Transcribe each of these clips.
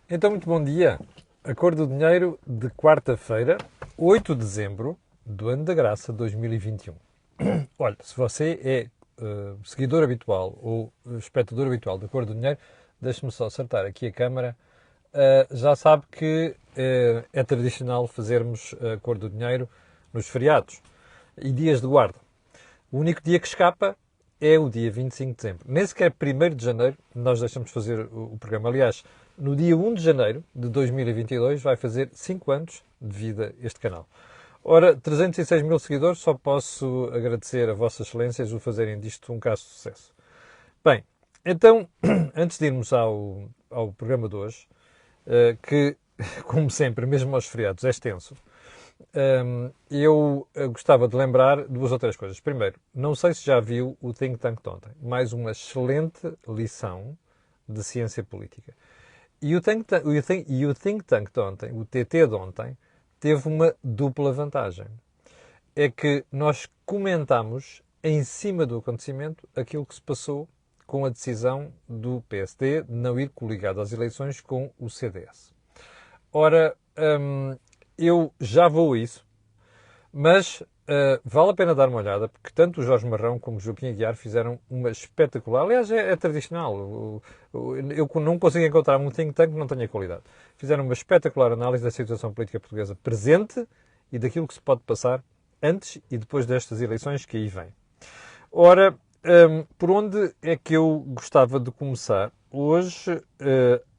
Então, muito bom dia. A Cor do Dinheiro de quarta-feira, 8 de dezembro do ano da graça 2021. Olha, se você é seguidor habitual ou espectador habitual da Cor do Dinheiro, deixe-me só acertar aqui a câmara. Já sabe que é tradicional fazermos a Cor do Dinheiro nos feriados e dias de guarda. O único dia que escapa é o dia 25 de dezembro. Nem sequer 1º de janeiro nós deixamos fazer o programa. Aliás, no dia 1 de janeiro de 2022 vai fazer 5 anos de vida este canal. Ora, 306 mil seguidores, só posso agradecer a Vossas Excelências o fazerem disto um caso de sucesso. Bem, então, antes de irmos ao programa de hoje, que, como sempre, mesmo aos feriados, é extenso, eu gostava de lembrar duas ou três coisas. Primeiro, não sei se já viu o Think Tank de ontem. Mais uma excelente lição de ciência política. E o Think Tank de ontem, o TT de ontem, teve uma dupla vantagem. É que nós comentámos em cima do acontecimento aquilo que se passou com a decisão do PSD de não ir coligado às eleições com o CDS. Ora, eu já vou a isso, mas vale a pena dar uma olhada, porque tanto o Jorge Marrão como o Joaquim Aguiar fizeram uma espetacular. Aliás, é tradicional. Eu não consigo encontrar um think tank que não tenha qualidade. Fizeram uma espetacular análise da situação política portuguesa presente e daquilo que se pode passar antes e depois destas eleições que aí vêm. Ora, por onde é que eu gostava de começar? Hoje,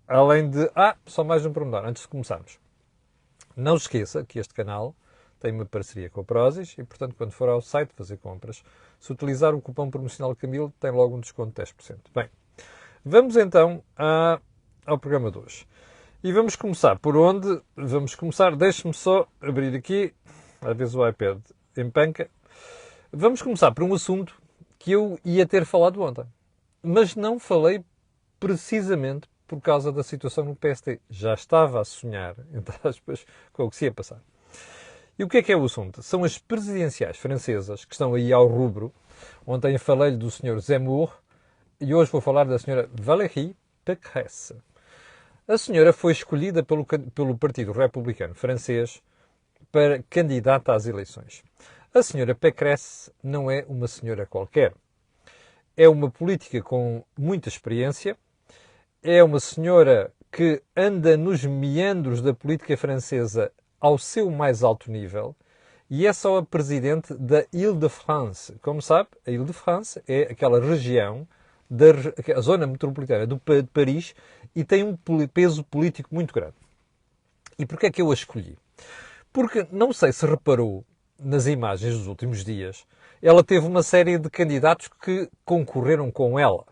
além de... só mais um pormenor, antes de começarmos. Não se esqueça que este canal tem uma parceria com a Prozis e, portanto, quando for ao site fazer compras, se utilizar o cupom promocional Camilo, tem logo um desconto de 10%. Bem, vamos então ao programa de hoje. E vamos começar por onde? Vamos começar, deixe-me só abrir aqui, às vezes o iPad empanca. Vamos começar por um assunto que eu ia ter falado ontem, mas não falei precisamente por causa da situação no PST. Já estava a sonhar, entre aspas, com o que se ia passar. E o que é o assunto? São as presidenciais francesas que estão aí ao rubro. Ontem falei-lhe do Sr. Zemmour e hoje vou falar da Sra. Valérie Pécresse. A senhora foi escolhida pelo Partido Republicano francês para candidata às eleições. A Sra. Pécresse não é uma senhora qualquer. É uma política com muita experiência. É uma senhora que anda nos meandros da política francesa ao seu mais alto nível e é só a presidente da Île-de-France. Como sabe, a Île-de-France é aquela região, a zona metropolitana de Paris e tem um peso político muito grande. E porquê é que eu a escolhi? Porque não sei se reparou nas imagens dos últimos dias, ela teve uma série de candidatos que concorreram com ela.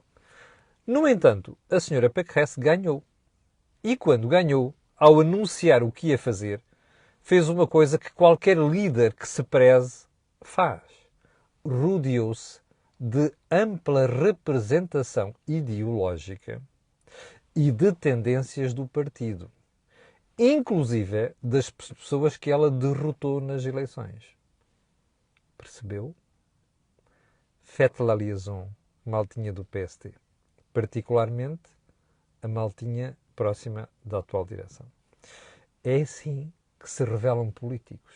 No entanto, a senhora Pécresse ganhou. E quando ganhou, ao anunciar o que ia fazer, fez uma coisa que qualquer líder que se preze faz. Rodeou-se de ampla representação ideológica e de tendências do partido, inclusive das pessoas que ela derrotou nas eleições. Percebeu? Faites la liaison, maltinha do PST. Particularmente a maltinha próxima da atual direção. É assim que se revelam políticos.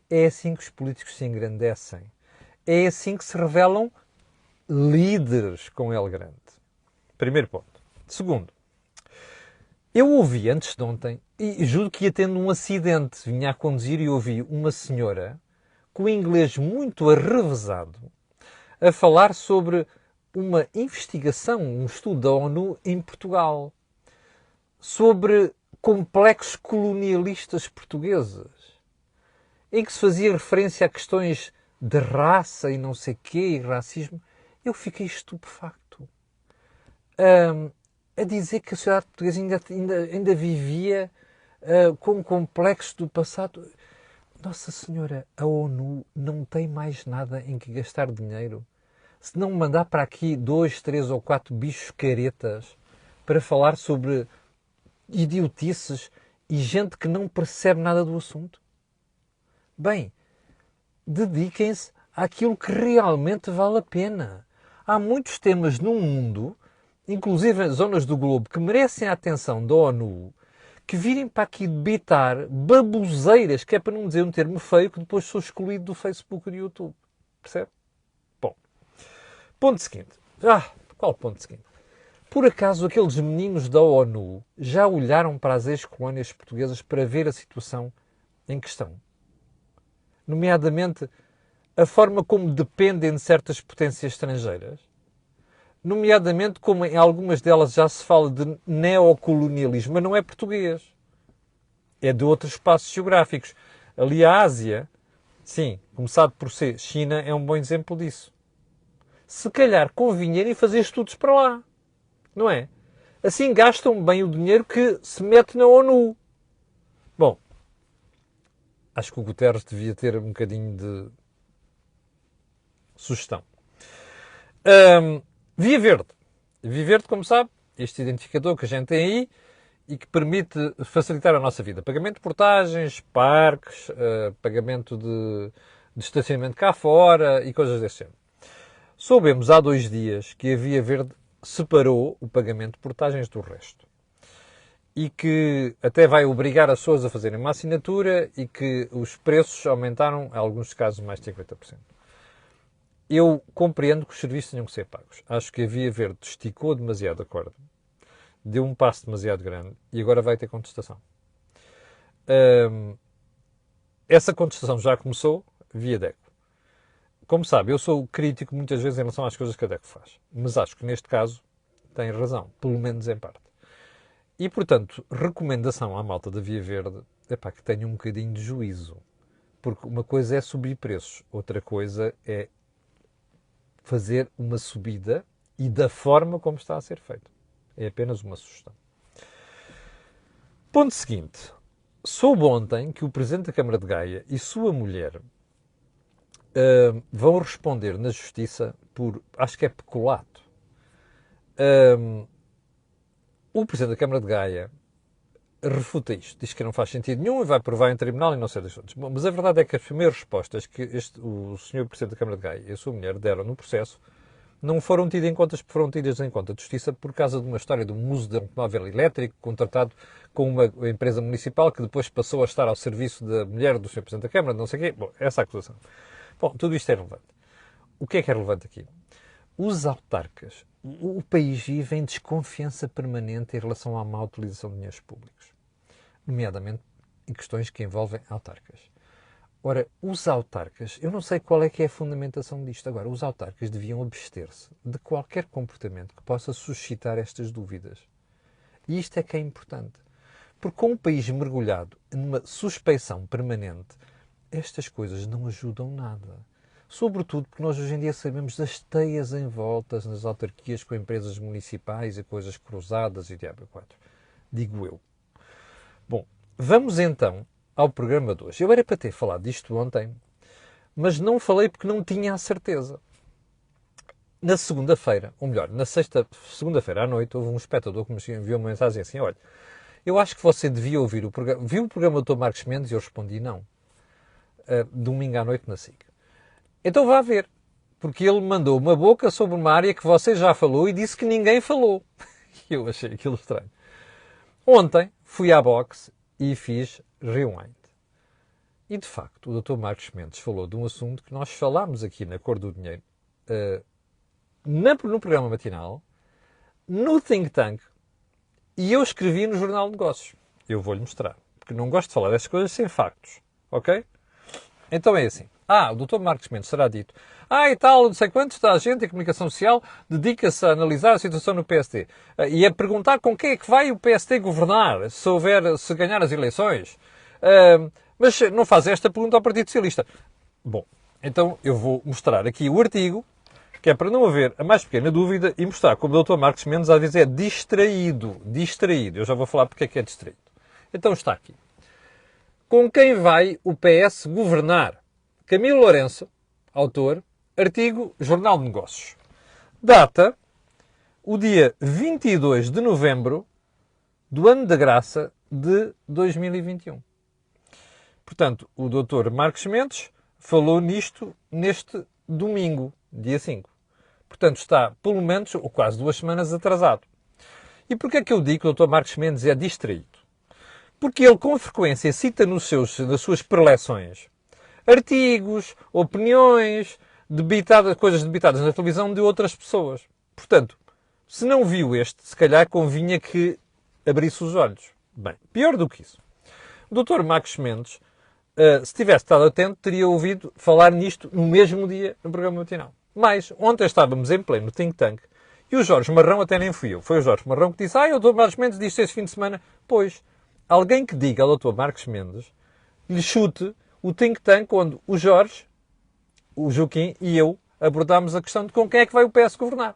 É assim que os políticos se engrandecem. É assim que se revelam líderes com L grande. Primeiro ponto. Segundo, eu ouvi antes de ontem, e juro que ia tendo um acidente, vinha a conduzir e ouvi uma senhora com o inglês muito arrevesado a falar sobre uma investigação, um estudo da ONU em Portugal, sobre complexos colonialistas portugueses, em que se fazia referência a questões de raça e não sei quê, e racismo. Eu fiquei estupefacto. A dizer que a sociedade portuguesa ainda vivia com complexos do passado. Nossa Senhora, a ONU não tem mais nada em que gastar dinheiro. Se não mandar para aqui 2, 3 ou 4 bichos caretas para falar sobre idiotices e gente que não percebe nada do assunto. Bem, dediquem-se àquilo que realmente vale a pena. Há muitos temas no mundo inclusive em zonas do globo, que merecem a atenção da ONU, que virem para aqui debitar baboseiras, que é para não dizer um termo feio, que depois sou excluído do Facebook e do YouTube. Percebe? Bom, ponto seguinte. Qual ponto seguinte? Por acaso aqueles meninos da ONU já olharam para as ex-colónias portuguesas para ver a situação em questão? Nomeadamente, a forma como dependem de certas potências estrangeiras? Nomeadamente, como em algumas delas já se fala de neocolonialismo, mas não é português. É de outros espaços geográficos. Ali a Ásia, sim, começado por C, China é um bom exemplo disso. Se calhar convinha irem fazer estudos para lá. Não é? Assim gastam bem o dinheiro que se mete na ONU. Bom, acho que o Guterres devia ter um bocadinho de sugestão. Via Verde. Via Verde, como sabe, este identificador que a gente tem aí e que permite facilitar a nossa vida. Pagamento de portagens, parques, pagamento de estacionamento cá fora e coisas desse género. Soubemos há 2 dias que a Via Verde separou o pagamento de portagens do resto. E que até vai obrigar as pessoas a fazerem uma assinatura e que os preços aumentaram, em alguns casos, mais de 50%. Eu compreendo que os serviços tenham que ser pagos. Acho que a Via Verde esticou demasiado a corda, deu um passo demasiado grande e agora vai ter contestação. Essa contestação já começou via DECO. Como sabe, eu sou crítico muitas vezes em relação às coisas que a DECO faz, mas acho que neste caso tem razão, pelo menos em parte. E, portanto, recomendação à malta da Via Verde é que tenha um bocadinho de juízo. Porque uma coisa é subir preços, outra coisa é fazer uma subida e da forma como está a ser feito. É apenas uma sugestão. Ponto seguinte. Soube ontem que o Presidente da Câmara de Gaia e sua mulher vão responder na Justiça por, acho que é peculato. O Presidente da Câmara de Gaia refuta isto, diz que não faz sentido nenhum e vai provar em tribunal e não sei das outras. Bom, mas a verdade é que as primeiras respostas que o Sr. Presidente da Câmara de Gaia e a sua mulher deram no processo não foram tidas em conta, foram tidas em conta de Justiça por causa de uma história de um uso de automóvel elétrico contratado com uma empresa municipal que depois passou a estar ao serviço da mulher do Sr. Presidente da Câmara, não sei o quê. Bom, essa acusação. Bom, tudo isto é relevante. O que é relevante aqui? Os autarcas. O país vive em desconfiança permanente em relação à má utilização de dinheiros públicos, nomeadamente em questões que envolvem autarcas. Ora, os autarcas, eu não sei qual é que é a fundamentação disto. Agora, os autarcas deviam abster-se de qualquer comportamento que possa suscitar estas dúvidas. E isto é que é importante. Porque com um país mergulhado numa suspeição permanente, estas coisas não ajudam nada. Sobretudo porque nós hoje em dia sabemos das teias em voltas nas autarquias com empresas municipais e coisas cruzadas e diabo 4. Digo eu. Bom, vamos então ao programa de hoje. Eu era para ter falado disto ontem, mas não falei porque não tinha a certeza. Na segunda-feira, ou melhor, na segunda-feira à noite, houve um espectador que me enviou uma mensagem assim: olha, eu acho que você devia ouvir o programa. Viu o programa do Dr. Marcos Mendes? E eu respondi não. Domingo à noite na SIC. Então vá ver, porque ele mandou uma boca sobre uma área que você já falou e disse que ninguém falou. Eu achei aquilo estranho. Ontem fui à box e fiz rewind. E de facto, o Dr. Marcos Mendes falou de um assunto que nós falámos aqui na Cor do Dinheiro, no programa matinal, no Think Tank, e eu escrevi no Jornal de Negócios. Eu vou-lhe mostrar, porque não gosto de falar destas coisas sem factos, ok? Então é assim. O Dr. Marcos Mendes será dito. E tal, não sei quantos, está a gente em comunicação social, dedica-se a analisar a situação no PSD. E a perguntar com quem é que vai o PSD governar, se ganhar as eleições. Mas não faz esta pergunta ao Partido Socialista. Bom, então eu vou mostrar aqui o artigo, que é para não haver a mais pequena dúvida, e mostrar como o Dr. Marcos Mendes às vezes é distraído. Distraído. Eu já vou falar porque é que é distraído. Então está aqui. Com quem vai o PS governar? Camilo Lourenço, autor, artigo Jornal de Negócios. Data, o dia 22 de novembro do ano da graça de 2021. Portanto, o Dr. Marcos Mendes falou nisto neste domingo, dia 5. Portanto, está, pelo menos, ou quase 2 semanas atrasado. E porquê é que eu digo que o Dr. Marcos Mendes é distraído? Porque ele, com frequência, cita nas suas preleções artigos, opiniões, coisas debitadas na televisão de outras pessoas. Portanto, se não viu este, se calhar convinha que abrisse os olhos. Bem, pior do que isso. O Dr. Marcos Mendes, se tivesse estado atento, teria ouvido falar nisto no mesmo dia no programa matinal. Mas, ontem estávamos em pleno think tank e o Jorge Marrão, até nem fui eu, foi o Jorge Marrão que disse: o Dr. Marcos Mendes disse este fim de semana. Pois, alguém que diga ao Dr. Marcos Mendes, lhe chute o think tank onde o Jorge, o Joaquim e eu abordámos a questão de com quem é que vai o PS governar.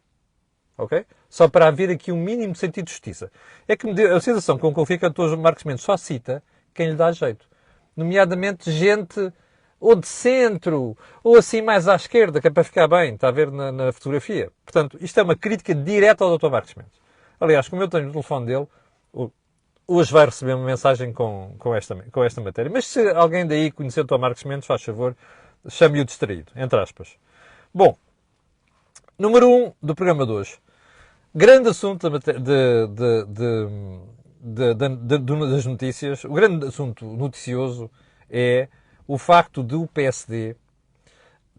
Ok? Só para haver aqui um mínimo de sentido de justiça. É que me deu a sensação com que eu fico que o Dr. Marcos Mendes só cita quem lhe dá jeito. Nomeadamente gente ou de centro, ou assim mais à esquerda, que é para ficar bem, está a ver na fotografia. Portanto, isto é uma crítica direta ao Dr. Marcos Mendes. Aliás, como eu tenho o telefone dele, hoje vai receber uma mensagem com esta matéria. Mas se alguém daí conhecer o Dr. Marcos Mendes, faz favor, chame-o distraído, entre aspas. Bom, número 1 do programa de hoje. Grande assunto das notícias, o grande assunto noticioso é o facto de o PSD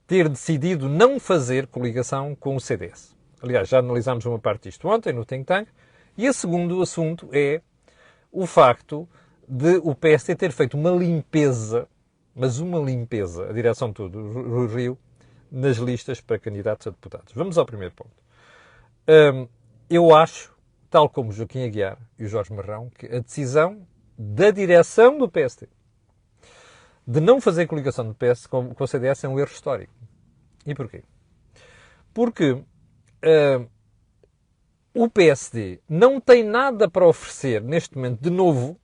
ter decidido não fazer coligação com o CDS. Aliás, já analisámos uma parte disto ontem no think tank. E o segundo assunto é o facto de o PSD ter feito uma limpeza, mas uma limpeza, a direção toda do Rio, nas listas para candidatos a deputados. Vamos ao primeiro ponto. Eu acho, tal como o Joaquim Aguiar e o Jorge Marrão, que a decisão da direção do PSD de não fazer coligação do PS com o CDS é um erro histórico. E porquê? Porque o PSD não tem nada para oferecer neste momento de novo,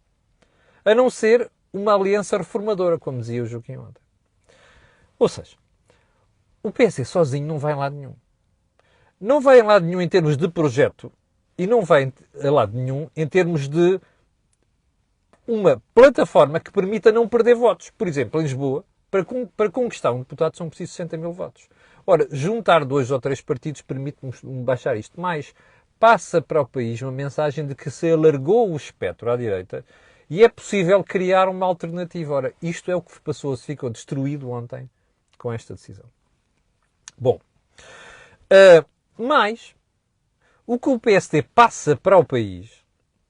a não ser uma aliança reformadora, como dizia o Joaquim ontem. Ou seja, o PSD sozinho não vai a lado nenhum. Não vai a lado nenhum em termos de projeto e não vai a lado nenhum em termos de uma plataforma que permita não perder votos. Por exemplo, em Lisboa, para conquistar um deputado são precisos 60 mil votos. Ora, juntar 2 ou 3 partidos permite-nos baixar isto mais. Passa para o país uma mensagem de que se alargou o espectro à direita e é possível criar uma alternativa. Ora, isto é o que passou, se ficou destruído ontem com esta decisão. Bom, mas o que o PSD passa para o país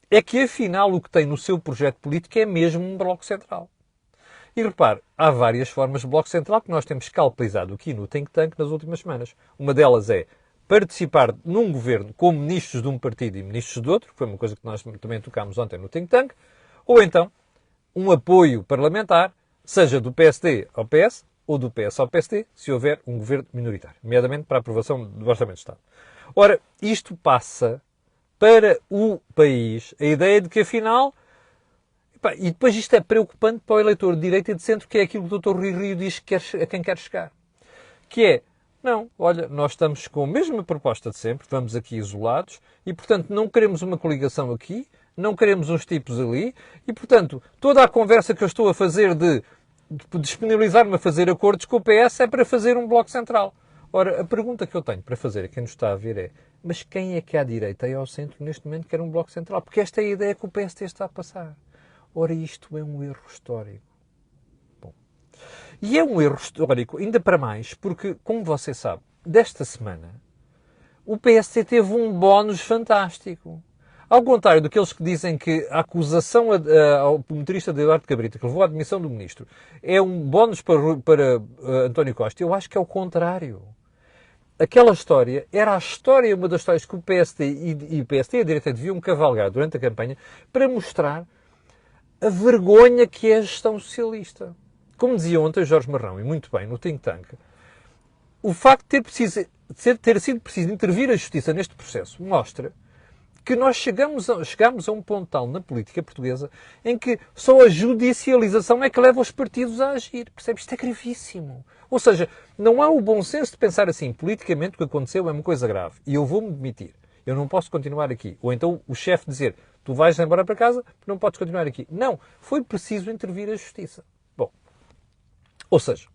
é que, afinal, o que tem no seu projeto político é mesmo um bloco central. E repare, há várias formas de bloco central que nós temos calculizado aqui no think tank nas últimas semanas. Uma delas é participar num governo com ministros de um partido e ministros de outro, que foi uma coisa que nós também tocámos ontem no think tank, ou então um apoio parlamentar, seja do PSD ao PS ou do PS ao PSD, se houver um governo minoritário, nomeadamente para a aprovação do Orçamento de Estado. Ora, isto passa para o país a ideia de que, afinal, e depois isto é preocupante para o eleitor de direita e de centro, que é aquilo que o Dr. Rui Rio diz que a quem quer chegar. Que é, não, olha, nós estamos com a mesma proposta de sempre, vamos aqui isolados, e, portanto, não queremos uma coligação aqui, não queremos uns tipos ali, e, portanto, toda a conversa que eu estou a fazer de disponibilizar-me a fazer acordos com o PS é para fazer um bloco central. Ora, a pergunta que eu tenho para fazer a quem nos está a ver é: mas quem é que à direita e ao centro neste momento quer um bloco central? Porque esta é a ideia que o PSD está a passar. Ora, isto é um erro histórico. Bom, e é um erro histórico, ainda para mais, porque, como você sabe, desta semana, o PSD teve um bónus fantástico. Ao contrário daqueles que dizem que a acusação ao motorista de Eduardo Cabrita, que levou à admissão do ministro, é um bónus para António Costa, eu acho que é o contrário. Aquela história era a história, uma das histórias que o PSD e o PSD e a direita deviam cavalgar durante a campanha para mostrar a vergonha que é a gestão socialista. Como dizia ontem o Jorge Marrão, e muito bem, no think tank, o facto de ter sido preciso intervir a justiça neste processo mostra que nós chegamos a um ponto tal na política portuguesa em que só a judicialização é que leva os partidos a agir. Percebe? Isto é gravíssimo. Ou seja, não há o bom senso de pensar assim, politicamente o que aconteceu é uma coisa grave e eu vou-me demitir. Eu não posso continuar aqui. Ou então o chefe dizer, tu vais embora para casa, não podes continuar aqui. Não. Foi preciso intervir a justiça. Bom. Ou seja,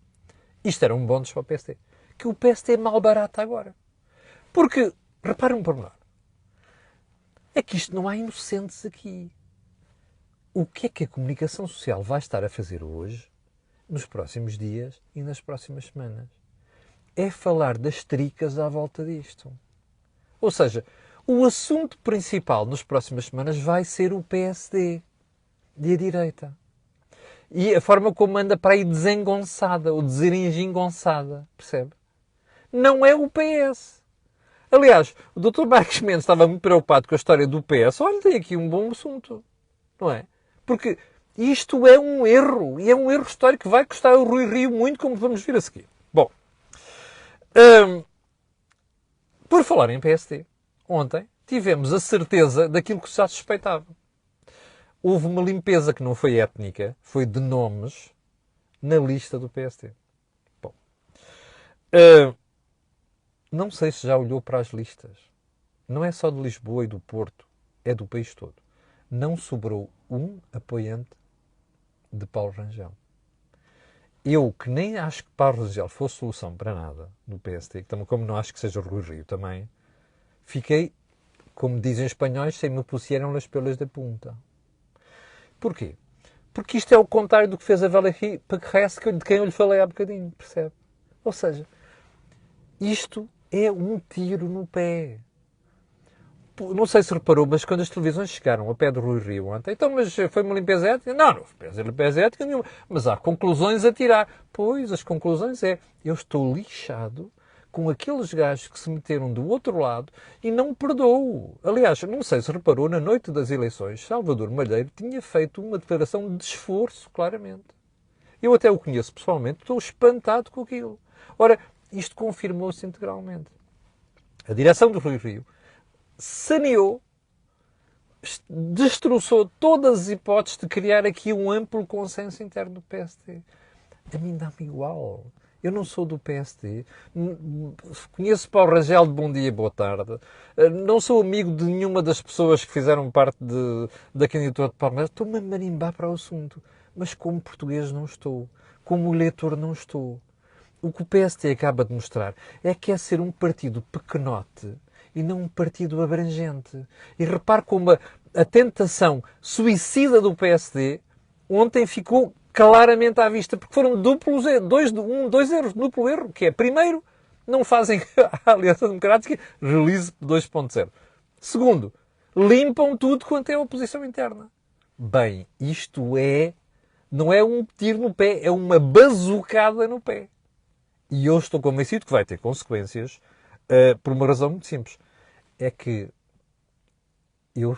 isto era um bónus para o PSD. Que o PSD é mal barato agora. Porque, reparem um pormenor, é que isto não há inocentes aqui. O que é que a comunicação social vai estar a fazer hoje, nos próximos dias e nas próximas semanas? É falar das tricas à volta disto. Ou seja, o assunto principal nas próximas semanas vai ser o PSD e a direita. E a forma como anda para aí desengonçada, ou desengingonçada, percebe? Não é o PS. Aliás, o Dr. Marcos Mendes estava muito preocupado com a história do PS. Olha, tem aqui um bom assunto, não é? Porque isto é um erro, e é um erro histórico que vai custar ao Rui Rio muito, como vamos ver a seguir. Bom, por falar em PSD, ontem tivemos a certeza daquilo que já se suspeitava. Houve uma limpeza que não foi étnica, foi de nomes, na lista do PSD. Bom, não sei se já olhou para as listas. Não é só de Lisboa e do Porto, é do país todo. Não sobrou um apoiante de Paulo Rangel. Eu, que nem acho que Paulo Rangel fosse solução para nada no PSD, como não acho que seja o Rui Rio também, fiquei, como dizem os espanhóis, se me pusieram las pelas da punta. Porquê? Porque isto é o contrário do que fez a Valérie Pécresse, de quem eu lhe falei há bocadinho, percebe? Ou seja, isto é um tiro no pé. Não sei se reparou, mas quando as televisões chegaram ao pé do Rui Rio ontem, então, mas foi uma limpeza ética? Não foi limpeza ética nenhuma. Mas há conclusões a tirar. Pois, as conclusões eu estou lixado com aqueles gajos que se meteram do outro lado e não me perdoo. Aliás, não sei se reparou, na noite das eleições, Salvador Malheiro tinha feito uma declaração de esforço, claramente. Eu até o conheço pessoalmente, estou espantado com aquilo. Ora, isto confirmou-se integralmente. A direção do Rui Rio saneou, destroçou todas as hipóteses de criar aqui um amplo consenso interno do PSD. A mim dá-me igual. Eu não sou do PSD. Conheço Paulo Rangel de bom dia, boa tarde. Não sou amigo de nenhuma das pessoas que fizeram parte da candidatura de Paulo Rangel. Estou-me a marimbar para o assunto. Mas como português não estou. Como eleitor não estou. O que o PSD acaba de mostrar é que é ser um partido pequenote e não um partido abrangente. E repare como a tentação suicida do PSD ontem ficou claramente à vista, porque foram dois erros, duplo erro, que é, primeiro, não fazem a Aliança Democrática release 2.0. Segundo, limpam tudo quanto é oposição interna. Bem, isto não é um tiro no pé, é uma bazucada no pé. E eu estou convencido que vai ter consequências por uma razão muito simples. É que eu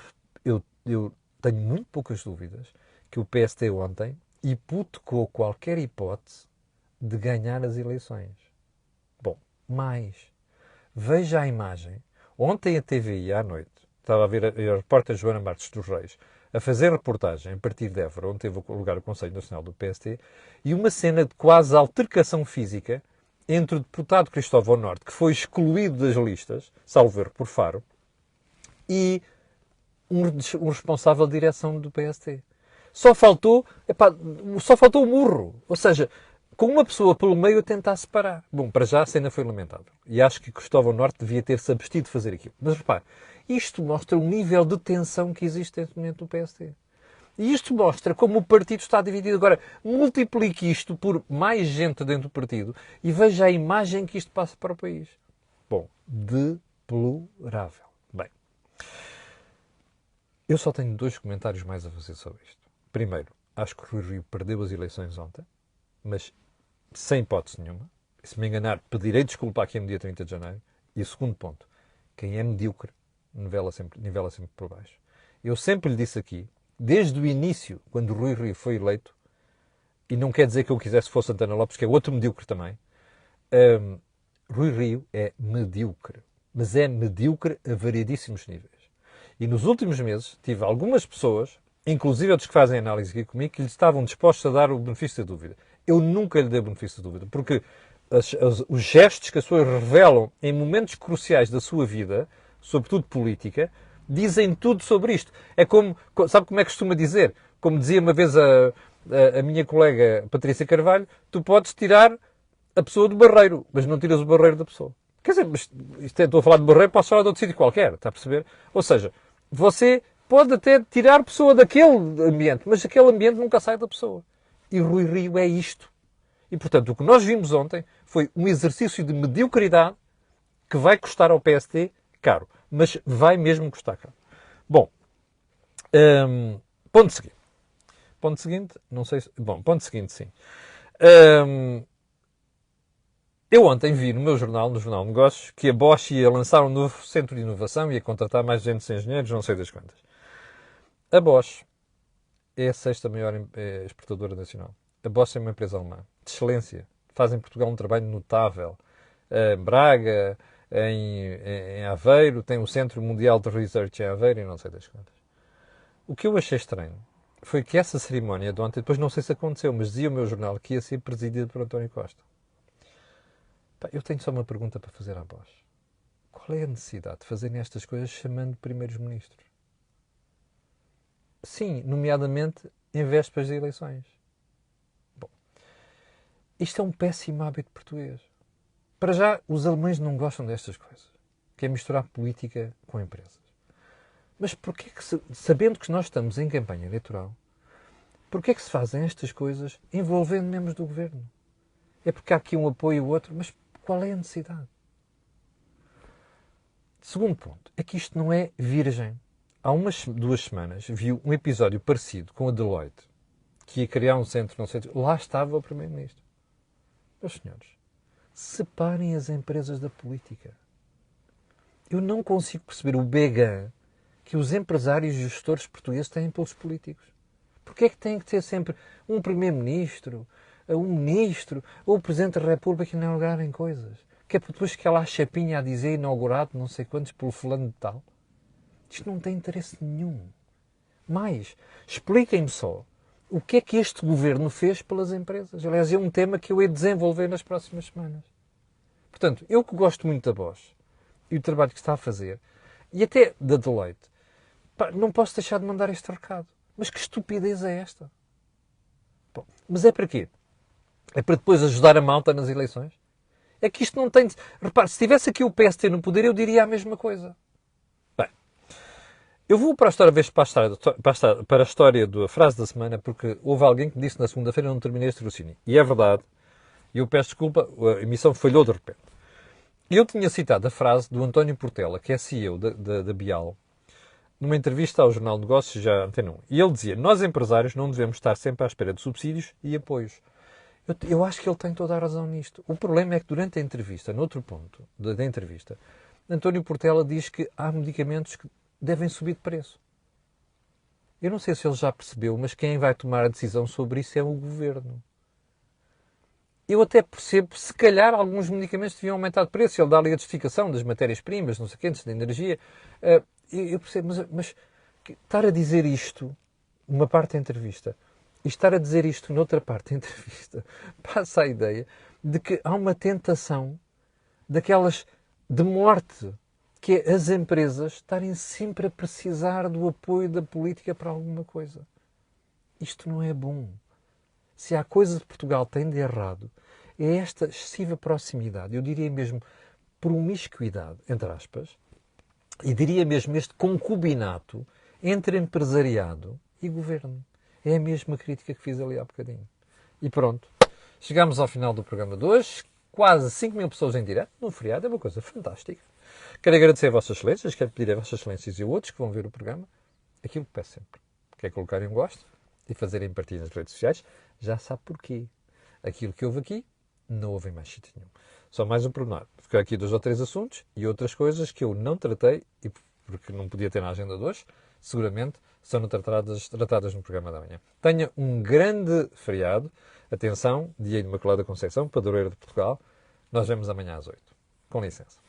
tenho muito poucas dúvidas que o PSD ontem hipotecou qualquer hipótese de ganhar as eleições. Bom, mais. Veja a imagem. Ontem a TVI, à noite, estava a ver a repórter Joana Marques dos Reis a fazer reportagem a partir de Évora, onde teve lugar o Conselho Nacional do PSD, e uma cena de quase altercação física entre o deputado Cristóvão Norte, que foi excluído das listas, salvo erro por Faro, e um responsável de direção do PSD. Só faltou o murro. Ou seja, com uma pessoa pelo meio a tentar separar. Bom, para já a cena foi lamentável. E acho que Cristóvão Norte devia ter-se abstido de fazer aquilo. Mas repare, isto mostra o nível de tensão que existe neste momento no PSD. E isto mostra como o partido está dividido. Agora, multiplique isto por mais gente dentro do partido e veja a imagem que isto passa para o país. Bom, deplorável. Bem, eu só tenho 2 comentários mais a fazer sobre isto. Primeiro, acho que o Rui Rio perdeu as eleições ontem, mas sem hipótese nenhuma. E se me enganar, pedirei desculpa aqui no dia 30 de janeiro. E o segundo ponto, quem é medíocre nivela sempre por baixo. Eu sempre lhe disse aqui, desde o início, quando o Rui Rio foi eleito, e não quer dizer que eu quisesse que fosse Santana Lopes, que é outro medíocre também, Rui Rio é medíocre. Mas é medíocre a variedíssimos níveis. E nos últimos meses tive algumas pessoas, inclusive outros que fazem análise aqui comigo, que lhe estavam dispostos a dar o benefício da dúvida. Eu nunca lhe dei o benefício da dúvida, porque os gestos que as pessoas revelam em momentos cruciais da sua vida, sobretudo política, dizem tudo sobre isto. É como, sabe como é que costuma dizer? Como dizia uma vez a minha colega Patrícia Carvalho, tu podes tirar a pessoa do barreiro, mas não tiras o barreiro da pessoa. Quer dizer, estou a falar de Barreiro, posso falar de outro sítio qualquer, está a perceber? Ou seja, você pode até tirar a pessoa daquele ambiente, mas aquele ambiente nunca sai da pessoa. E Rui Rio é isto. E, portanto, o que nós vimos ontem foi um exercício de mediocridade que vai custar ao PST caro. Mas vai mesmo custar caro. Bom, ponto seguinte. Ponto seguinte, não sei se... Bom, ponto seguinte, sim. Eu ontem vi no meu jornal, no Jornal de Negócios, que a Bosch ia lançar um novo centro de inovação e ia contratar mais de 200 engenheiros, não sei das quantas. A Bosch é a sexta maior exportadora nacional. A Bosch é uma empresa alemã, de excelência. Faz em Portugal um trabalho notável. Em Braga, em Aveiro, tem o Centro Mundial de Research em Aveiro e não sei das quantas. O que eu achei estranho foi que essa cerimónia de ontem, depois não sei se aconteceu, mas dizia o meu jornal que ia ser presidida por António Costa. Eu tenho só uma pergunta para fazer à Bosch. Qual é a necessidade de fazerem estas coisas chamando primeiros ministros? Sim, nomeadamente em vésperas de eleições. Bom, isto é um péssimo hábito português. Para já, os alemães não gostam destas coisas, que é misturar política com empresas. Mas porquê que, sabendo que nós estamos em campanha eleitoral, porquê que se fazem estas coisas envolvendo membros do governo? É porque há aqui um apoio e o outro, mas qual é a necessidade? Segundo ponto, é que isto não é virgem. Há duas semanas vi um episódio parecido com a Deloitte, que ia criar um centro, não sei, lá estava o Primeiro-Ministro. Meus senhores, separem as empresas da política. Eu não consigo perceber o began que os empresários e gestores portugueses têm pelos políticos. Porquê é que tem que ter sempre um Primeiro-Ministro, um Ministro ou o Presidente da República inaugurarem coisas? Que é para depois que ela a chapinha a dizer inaugurado não sei quantos pelo fulano de tal. Isto não tem interesse nenhum. Mais, expliquem-me só o que é que este governo fez pelas empresas. Aliás, é um tema que eu hei de desenvolver nas próximas semanas. Portanto, eu que gosto muito da Bosch e o trabalho que está a fazer, e até da Deloitte, não posso deixar de mandar este recado. Mas que estupidez é esta? Bom, mas é para quê? É para depois ajudar a malta nas eleições? É que isto não tem... Repare, se tivesse aqui o PST no poder, eu diria a mesma coisa. Bem, eu vou para a história da frase da semana, porque houve alguém que me disse na segunda-feira não terminei este raciocínio. E é verdade. E eu peço desculpa, a emissão falhou de repente. Eu tinha citado a frase do António Portela, que é CEO da Bial, numa entrevista ao Jornal de Negócios, já Antena 1. E ele dizia, nós empresários não devemos estar sempre à espera de subsídios e apoios. Eu acho que ele tem toda a razão nisto. O problema é que durante a entrevista, noutro ponto da entrevista, António Portela diz que há medicamentos que devem subir de preço. Eu não sei se ele já percebeu, mas quem vai tomar a decisão sobre isso é o Governo. Eu até percebo, se calhar alguns medicamentos deviam aumentar de preço. Ele dá ali a justificação das matérias-primas, não sei o que, da energia. Eu percebo, mas estar a dizer isto numa parte da entrevista e estar a dizer isto noutra parte da entrevista passa a ideia de que há uma tentação daquelas de morte, que é as empresas estarem sempre a precisar do apoio da política para alguma coisa. Isto não é bom. Se há coisa que Portugal tem de errado, é esta excessiva proximidade, eu diria mesmo promiscuidade, entre aspas, e diria mesmo este concubinato entre empresariado e governo. É a mesma crítica que fiz ali há bocadinho. E pronto, chegamos ao final do programa de hoje. Quase 5 mil pessoas em direto, no feriado, é uma coisa fantástica. Quero agradecer a Vossas Excelências, quero pedir a Vossas Excelências e outros que vão ver o programa aquilo que peço sempre, que é colocarem um gosto e fazerem partilha nas redes sociais. Já sabe porquê. Aquilo que houve aqui, não houve em mais sítio nenhum. Só mais um pormenor. Ficou aqui 2 ou 3 assuntos e outras coisas que eu não tratei, e porque não podia ter na agenda de hoje, seguramente serão tratadas no programa da manhã. Tenha um grande feriado. Atenção, dia de Imaculada Conceição, padroeira de Portugal. Nós vemos amanhã às 8. Com licença.